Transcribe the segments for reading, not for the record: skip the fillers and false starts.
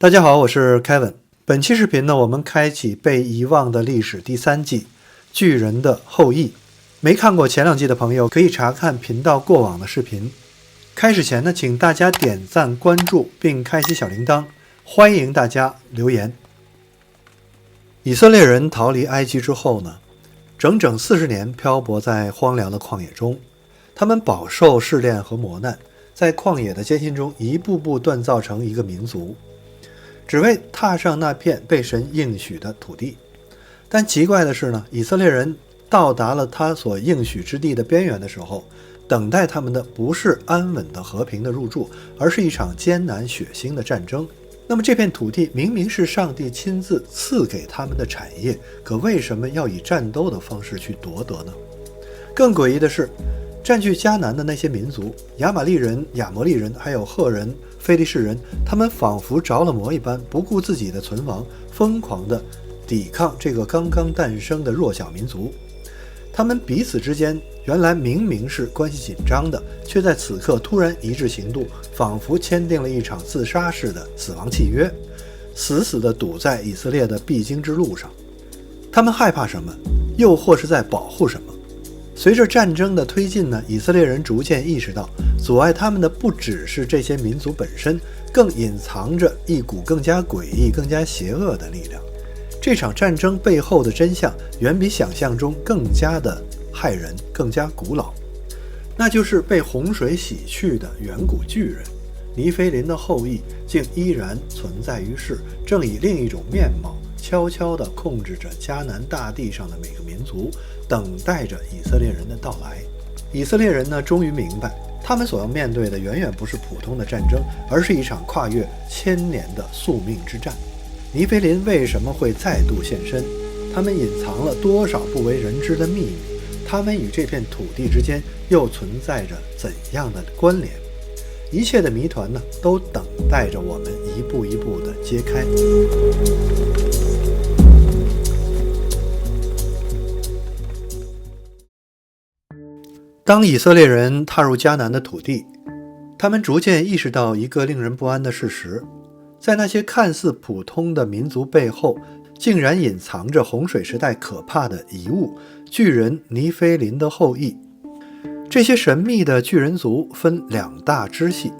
大家好，我是 Kevin。本期视频呢，我们开启被遗忘的历史第3季，巨人的后裔。没看过前2季的朋友，可以查看频道过往的视频。开始前呢，请大家点赞、关注并开启小铃铛，欢迎大家留言。以色列人逃离埃及之后呢，整整40年漂泊在荒凉的旷野中，他们饱受试炼和磨难，在旷野的艰辛中一步步锻造成一个民族，只为踏上那片被神应许的土地。但奇怪的是呢，以色列人到达了他所应许之地的边缘的时候，等待他们的不是安稳的和平的入住，而是一场艰难血腥的战争。那么这片土地明明是上帝亲自赐给他们的产业，可为什么要以战斗的方式去夺得呢？更诡异的是，占据迦南的那些民族，亚玛力人、亚摩利人还有赫人、非利士人，他们仿佛着了魔一般，不顾自己的存亡，疯狂地抵抗这个刚刚诞生的弱小民族。他们彼此之间原来明明是关系紧张的，却在此刻突然一致行动，仿佛签订了一场自杀式的死亡契约，死死地堵在以色列的必经之路上。他们害怕什么，又或是在保护什么？随着战争的推进呢，以色列人逐渐意识到，阻碍他们的不只是这些民族本身，更隐藏着一股更加诡异、更加邪恶的力量。这场战争背后的真相远比想象中更加的骇人，更加古老。那就是被洪水洗去的远古巨人尼非林的后裔，竟依然存在于世，正以另一种面貌悄悄地控制着迦南大地上的每个民族，等待着以色列人的到来。以色列人呢，终于明白，他们所要面对的远远不是普通的战争，而是一场跨越1000年的宿命之战。尼非林为什么会再度现身？他们隐藏了多少不为人知的秘密？他们与这片土地之间又存在着怎样的关联？一切的谜团呢，都等待着我们一步一步的揭开。当以色列人踏入迦南的土地，他们逐渐意识到一个令人不安的事实，在那些看似普通的民族背后，竟然隐藏着洪水时代可怕的遗物——巨人尼非林的后裔。这些神秘的巨人族分2大支系，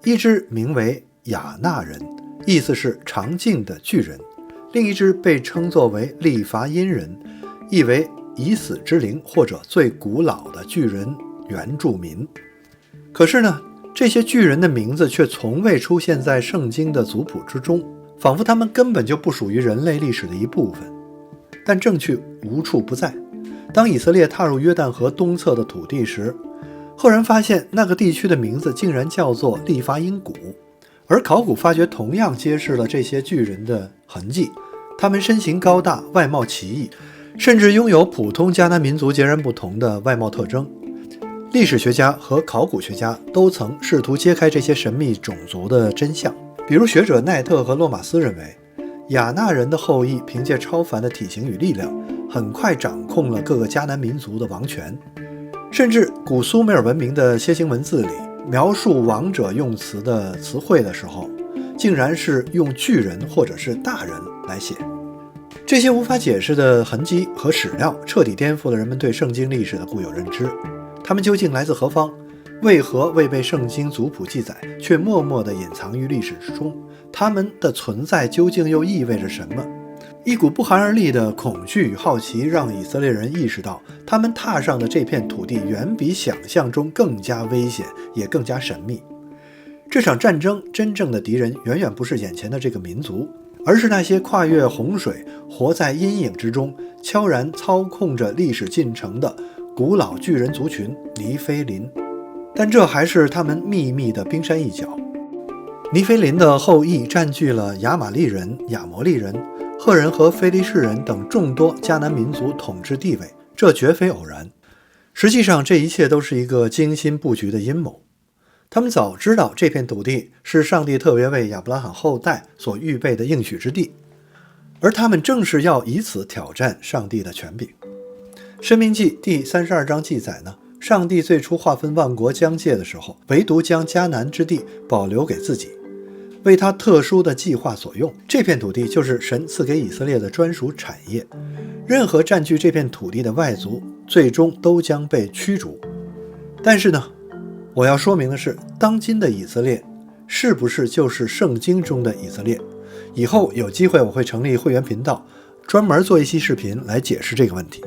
一支名为亚纳人，意思是长颈的巨人；另一支被称作为利伐因人，意为已死之灵或者最古老的巨人原住民。可是呢，这些巨人的名字却从未出现在圣经的族谱之中，仿佛他们根本就不属于人类历史的一部分。但证据无处不在。当以色列踏入约旦河东侧的土地时，赫然发现那个地区的名字竟然叫做利伐因谷，而考古发掘同样揭示了这些巨人的痕迹。他们身形高大，外貌奇异，甚至拥有普通迦南民族截然不同的外貌特征。历史学家和考古学家都曾试图揭开这些神秘种族的真相。比如学者奈特和洛马斯认为，亚纳人的后裔凭借超凡的体型与力量，很快掌控了各个迦南民族的王权。甚至古苏美尔文明的楔形文字里，描述王者用词的词汇的时候，竟然是用巨人或者是大人来写。这些无法解释的痕迹和史料彻底颠覆了人们对圣经历史的固有认知。他们究竟来自何方？为何未被圣经族谱记载，却默默地隐藏于历史之中？他们的存在究竟又意味着什么？一股不寒而栗的恐惧与好奇让以色列人意识到，他们踏上的这片土地远比想象中更加危险，也更加神秘。这场战争真正的敌人远远不是眼前的这个民族，而是那些跨越洪水、活在阴影之中、悄然操控着历史进程的古老巨人族群尼非林。但这还是他们秘密的冰山一角。尼非林的后裔占据了亚玛力人、亚摩利人、赫人和非利士人等众多迦南民族统治地位，这绝非偶然。实际上，这一切都是一个精心布局的阴谋。他们早知道这片土地是上帝特别为亚伯拉罕后代所预备的应许之地，而他们正是要以此挑战上帝的权柄。申命记第32章记载呢，上帝最初划分万国疆界的时候，唯独将迦南之地保留给自己。为他特殊的计划所用。这片土地就是神赐给以色列的专属产业，任何占据这片土地的外族最终都将被驱逐。但是呢，我要说明的是，当今的以色列是不是就是圣经中的以色列？以后有机会我会成立会员频道，专门做一期视频来解释这个问题。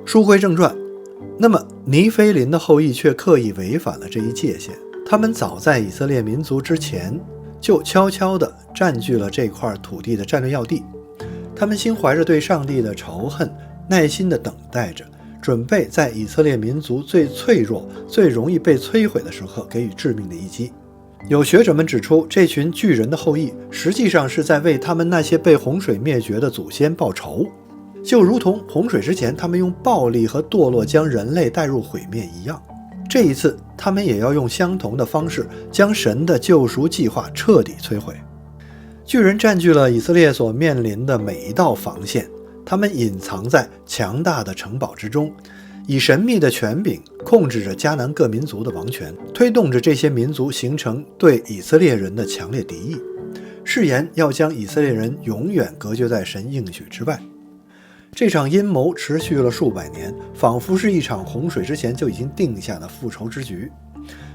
书归正传，那么尼非林的后裔却刻意违反了这一界限，他们早在以色列民族之前就悄悄地占据了这块土地的战略要地。他们心怀着对上帝的仇恨，耐心地等待着，准备在以色列民族最脆弱、最容易被摧毁的时刻给予致命的一击。有学者们指出，这群巨人的后裔实际上是在为他们那些被洪水灭绝的祖先报仇，就如同洪水之前他们用暴力和堕落将人类带入毁灭一样。这一次他们也要用相同的方式将神的救赎计划彻底摧毁。巨人占据了以色列所面临的每一道防线，他们隐藏在强大的城堡之中，以神秘的权柄控制着迦南各民族的王权，推动着这些民族形成对以色列人的强烈敌意，誓言要将以色列人永远隔绝在神应许之外。这场阴谋持续了数百年，仿佛是一场洪水之前就已经定下的复仇之局。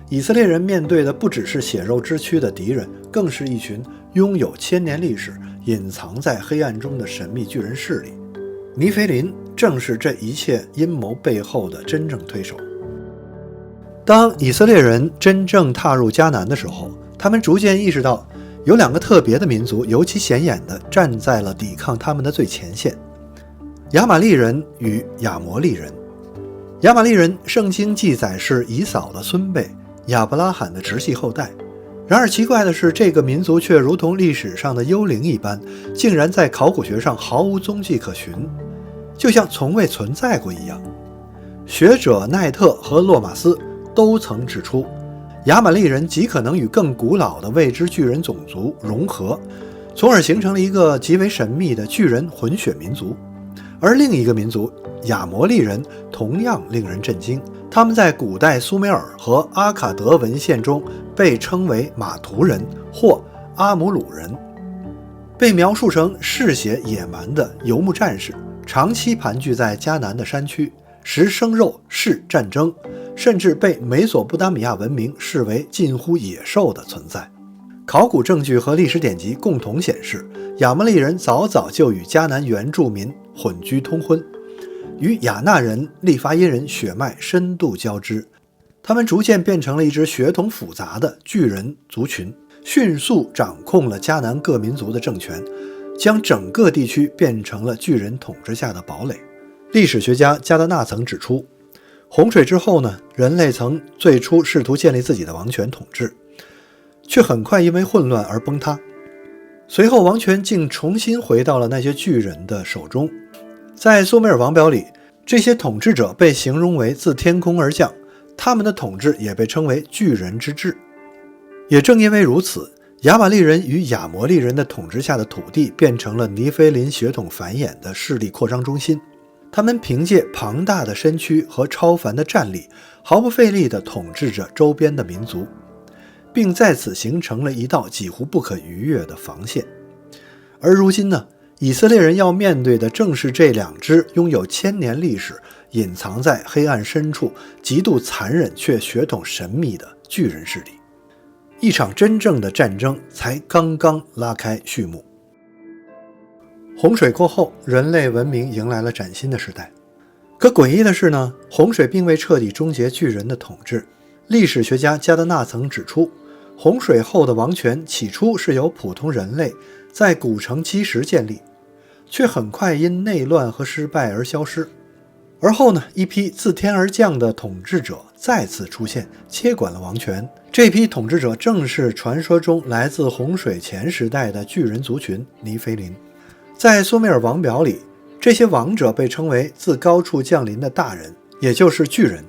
以色列人面对的不只是血肉之躯的敌人，更是一群拥有千年历史、隐藏在黑暗中的神秘巨人势力。尼非林正是这一切阴谋背后的真正推手。当以色列人真正踏入迦南的时候，他们逐渐意识到，有两个特别的民族尤其显眼地站在了抵抗他们的最前线：亚玛力人与亚摩利人。亚玛力人圣经记载是以扫的孙辈，亚伯拉罕的直系后代。然而奇怪的是，这个民族却如同历史上的幽灵一般，竟然在考古学上毫无踪迹可寻，就像从未存在过一样。学者奈特和洛马斯都曾指出，亚玛力人极可能与更古老的未知巨人种族融合，从而形成了一个极为神秘的巨人混血民族。而另一个民族亚摩利人同样令人震惊，他们在古代苏美尔和阿卡德文献中被称为马图人或阿姆鲁人，被描述成嗜血野蛮的游牧战士，长期盘踞在迦南的山区，食生肉，视战争，甚至被美索不达米亚文明视为近乎野兽的存在。考古证据和历史典籍共同显示，亚摩利人早早就与迦南原住民混居通婚，与亚纳人、利伐因人血脉深度交织，他们逐渐变成了一支血统复杂的巨人族群，迅速掌控了迦南各民族的政权，将整个地区变成了巨人统治下的堡垒。历史学家加德纳曾指出，洪水之后呢，人类曾最初试图建立自己的王权统治，却很快因为混乱而崩塌。随后王权竟重新回到了那些巨人的手中。在苏美尔王表里，这些统治者被形容为自天空而降，他们的统治也被称为巨人之治。也正因为如此，亚玛力人与亚摩利人的统治下的土地变成了尼非林血统繁衍的势力扩张中心。他们凭借庞大的身躯和超凡的战力，毫不费力地统治着周边的民族，并在此形成了一道几乎不可逾越的防线。而如今呢，以色列人要面对的正是这两支拥有千年历史、隐藏在黑暗深处、极度残忍却血统神秘的巨人势力。一场真正的战争才刚刚拉开序幕。洪水过后，人类文明迎来了崭新的时代。可诡异的是呢，洪水并未彻底终结巨人的统治。历史学家加德纳曾指出，洪水后的王权起初是由普通人类在古城基石建立，却很快因内乱和失败而消失。而后呢，一批自天而降的统治者再次出现，接管了王权。这批统治者正是传说中来自洪水前时代的巨人族群尼非林。在苏美尔王表里，这些王者被称为自高处降临的大人，也就是巨人。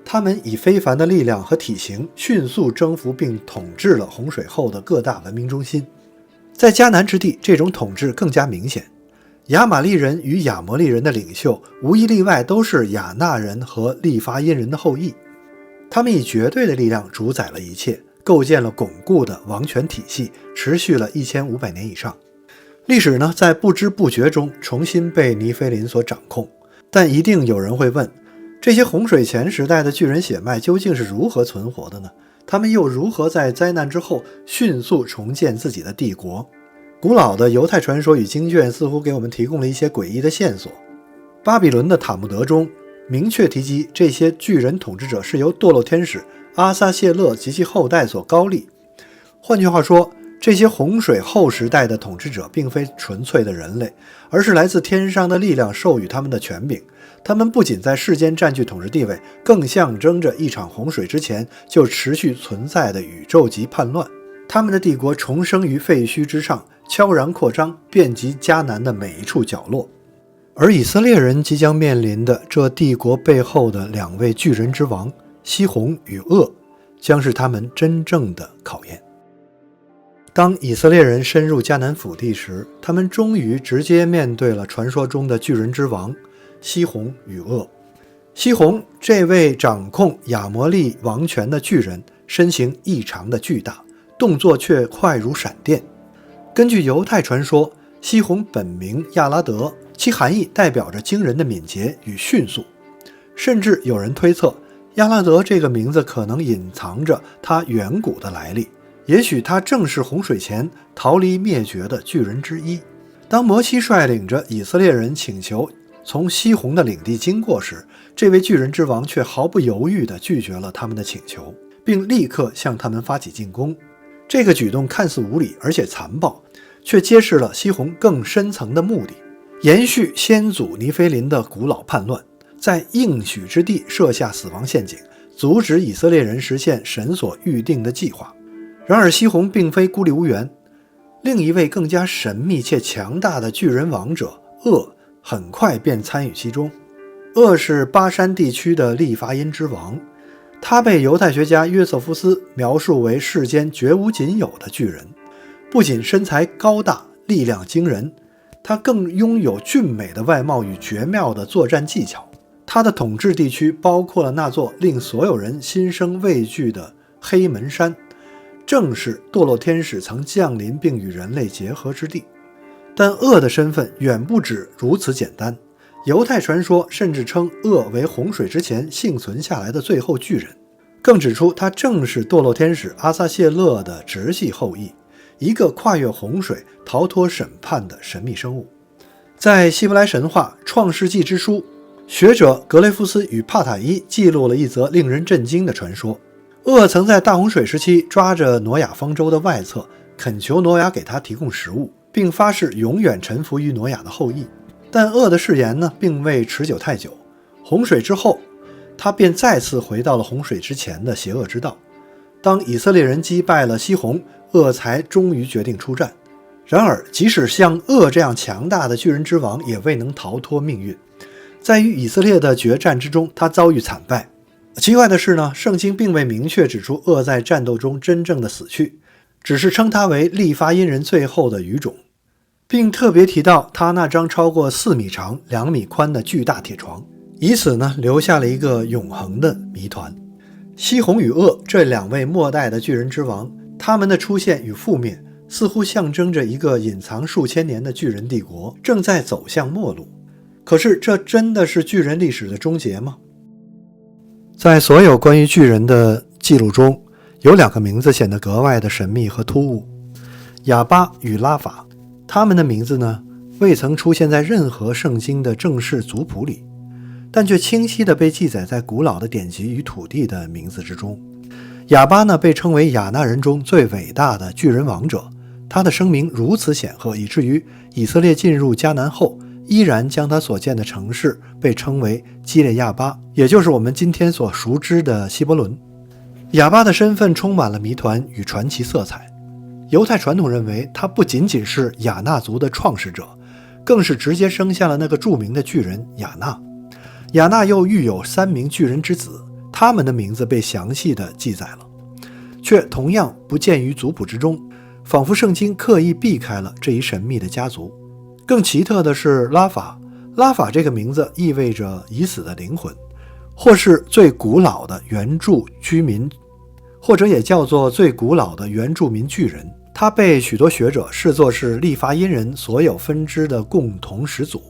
他们以非凡的力量和体型迅速征服并统治了洪水后的各大文明中心。在迦南之地，这种统治更加明显。亚玛力人与亚摩利人的领袖无一例外都是亚纳人和利伐因人的后裔，他们以绝对的力量主宰了一切，构建了巩固的王权体系，持续了1500年以上。历史呢，在不知不觉中重新被尼菲林所掌控。但一定有人会问，这些洪水前时代的巨人血脉究竟是如何存活的呢？他们又如何在灾难之后迅速重建自己的帝国？古老的犹太传说与经卷似乎给我们提供了一些诡异的线索。巴比伦的塔木德中明确提及，这些巨人统治者是由堕落天使阿撒谢勒及其后代所高立。换句话说，这些洪水后时代的统治者并非纯粹的人类，而是来自天上的力量授予他们的权柄。他们不仅在世间占据统治地位，更象征着一场洪水之前就持续存在的宇宙级叛乱。他们的帝国重生于废墟之上，悄然扩张，遍及迦南的每一处角落。而以色列人即将面临的这帝国背后的2位巨人之王西宏与噩，将是他们真正的考验。当以色列人深入迦南腹地时，他们终于直接面对了传说中的巨人之王西宏与噩。西宏这位掌控亚摩利王权的巨人，身形异常的巨大，动作却快如闪电。根据犹太传说，西宏本名亚拉德，其含义代表着惊人的敏捷与迅速。甚至有人推测，亚拉德这个名字可能隐藏着他远古的来历，也许他正是洪水前逃离灭绝的巨人之一。当摩西率领着以色列人请求从西宏的领地经过时，这位巨人之王却毫不犹豫地拒绝了他们的请求，并立刻向他们发起进攻。这个举动看似无礼而且残暴，却揭示了西宏更深层的目的，延续先祖尼菲林的古老叛乱，在应许之地设下死亡陷阱，阻止以色列人实现神所预定的计划。然而西宏并非孤立无援，另一位更加神秘且强大的巨人王者噩很快便参与其中。噩是巴山地区的利伐因之王，他被犹太学家约瑟夫斯描述为世间绝无仅有的巨人。不仅身材高大，力量惊人，他更拥有俊美的外貌与绝妙的作战技巧。他的统治地区包括了那座令所有人心生畏惧的黑门山，正是堕落天使曾降临并与人类结合之地。但噩的身份远不止如此简单，犹太传说甚至称噩为洪水之前幸存下来的最后巨人，更指出他正是堕落天使阿撒谢勒的直系后裔，一个跨越洪水逃脱审判的神秘生物。在希伯来神话创世纪之书，学者格雷夫斯与帕塔伊记录了一则令人震惊的传说。噩曾在大洪水时期抓着挪亚方舟的外侧，恳求挪亚给他提供食物，并发誓永远臣服于挪亚的后裔。但噩的誓言呢，并未持久太久。洪水之后，他便再次回到了洪水之前的邪恶之道。当以色列人击败了西宏，噩才终于决定出战。然而即使像噩这样强大的巨人之王，也未能逃脱命运。在与以色列的决战之中，他遭遇惨败。奇怪的是呢，圣经并未明确指出噩在战斗中真正的死去，只是称他为利伐因人最后的余种，并特别提到他那张超过4米长、2米宽的巨大铁床，以此呢留下了一个永恒的谜团。西宏与噩这2位末代的巨人之王，他们的出现与覆灭似乎象征着一个隐藏数千年的巨人帝国正在走向末路。可是这真的是巨人历史的终结吗？在所有关于巨人的记录中，有2个名字显得格外的神秘和突兀，亚巴与拉法。他们的名字呢，未曾出现在任何圣经的正式族谱里，但却清晰地被记载在古老的典籍与土地的名字之中。亚巴呢，被称为亚纳人中最伟大的巨人王者，他的声名如此显赫，以至于以色列进入迦南后，依然将他所建的城市被称为基列亚巴，也就是我们今天所熟知的希伯伦。亚巴的身份充满了谜团与传奇色彩。犹太传统认为他不仅仅是亚纳族的创始者，更是直接生下了那个著名的巨人亚纳。亚纳又育有3名巨人之子，他们的名字被详细的记载了，却同样不见于族谱之中，仿佛圣经刻意避开了这一神秘的家族。更奇特的是拉法，拉法这个名字意味着已死的灵魂，或是最古老的原住居民，或者也叫做最古老的原住民巨人。他被许多学者视作是利伐因人所有分支的共同始祖。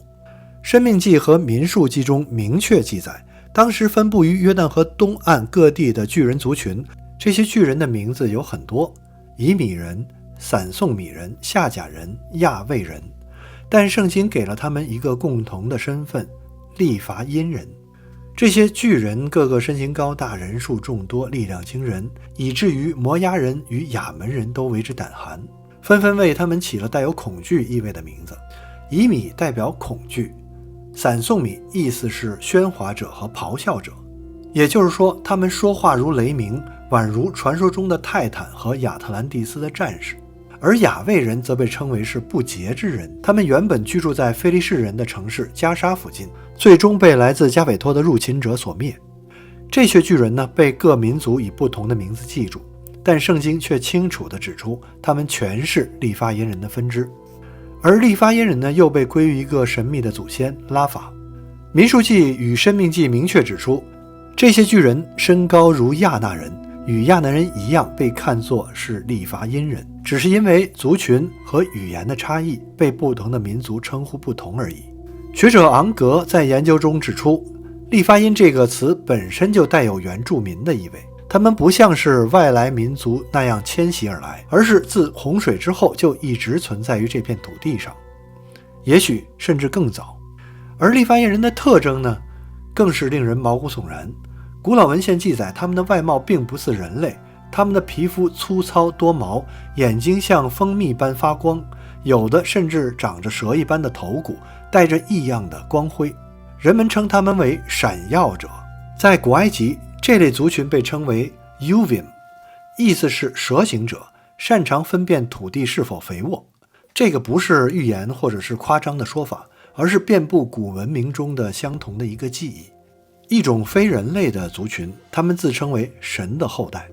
申命记和民数记中明确记载，当时分布于约旦河东岸各地的巨人族群，这些巨人的名字有很多：以米人、散送米人、夏甲人、亚卫人。但圣经给了他们一个共同的身份，利伐因人。这些巨人个个身形高大，人数众多，力量惊人，以至于摩押人与亚门人都为之胆寒，纷纷为他们起了带有恐惧意味的名字。以米代表恐惧，散送米意思是喧哗者和咆哮者，也就是说他们说话如雷鸣，宛如传说中的泰坦和亚特兰蒂斯的战士。而亚卫人则被称为是不洁之人，他们原本居住在非利士人的城市加沙附近，最终被来自加斐托的入侵者所灭。这些巨人呢，被各民族以不同的名字记住，但圣经却清楚地指出，他们全是利伐因人的分支。而利伐因人呢，又被归于一个神秘的祖先拉法。民数记与申命记明确指出，这些巨人身高如亚纳人，与亚南人一样被看作是利伐因人，只是因为族群和语言的差异，被不同的民族称呼不同而已。学者昂格在研究中指出，利伐因这个词本身就带有原住民的意味，他们不像是外来民族那样迁徙而来，而是自洪水之后就一直存在于这片土地上，也许甚至更早。而利伐因人的特征呢，更是令人毛骨悚然。古老文献记载，他们的外貌并不似人类，他们的皮肤粗糙多毛，眼睛像蜂蜜般发光，有的甚至长着蛇一般的头骨，带着异样的光辉。人们称他们为闪耀者。在古埃及，这类族群被称为 Uvim， 意思是蛇形者，擅长分辨土地是否肥沃。这个不是寓言或者是夸张的说法，而是遍布古文明中的相同的一个记忆。一种非人类的族群，他们自称为神的后代，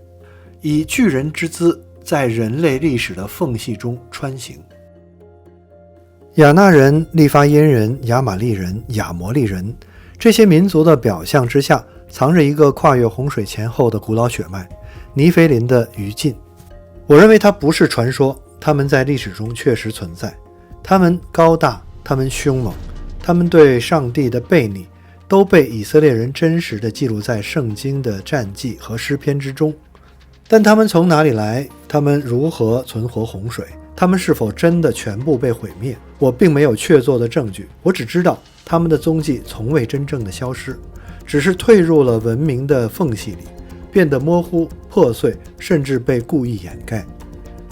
以巨人之姿在人类历史的缝隙中穿行。亚纳人、利伐因人、亚玛利人、亚摩利人，这些民族的表象之下藏着一个跨越洪水前后的古老血脉——尼腓林的余烬。我认为它不是传说，他们在历史中确实存在。他们高大，他们凶猛，他们对上帝的悖逆，都被以色列人真实地记录在圣经的战记和诗篇之中。但他们从哪里来？他们如何存活洪水？他们是否真的全部被毁灭？我并没有确凿的证据，我只知道他们的踪迹从未真正的消失，只是退入了文明的缝隙里，变得模糊、破碎，甚至被故意掩盖。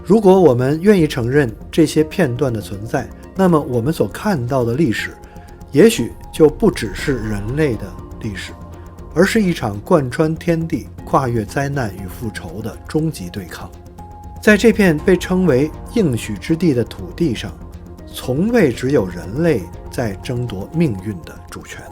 如果我们愿意承认这些片段的存在，那么我们所看到的历史也许就不只是人类的历史，而是一场贯穿天地、跨越灾难与复仇的终极对抗。在这片被称为应许之地的土地上，从未只有人类在争夺命运的主权。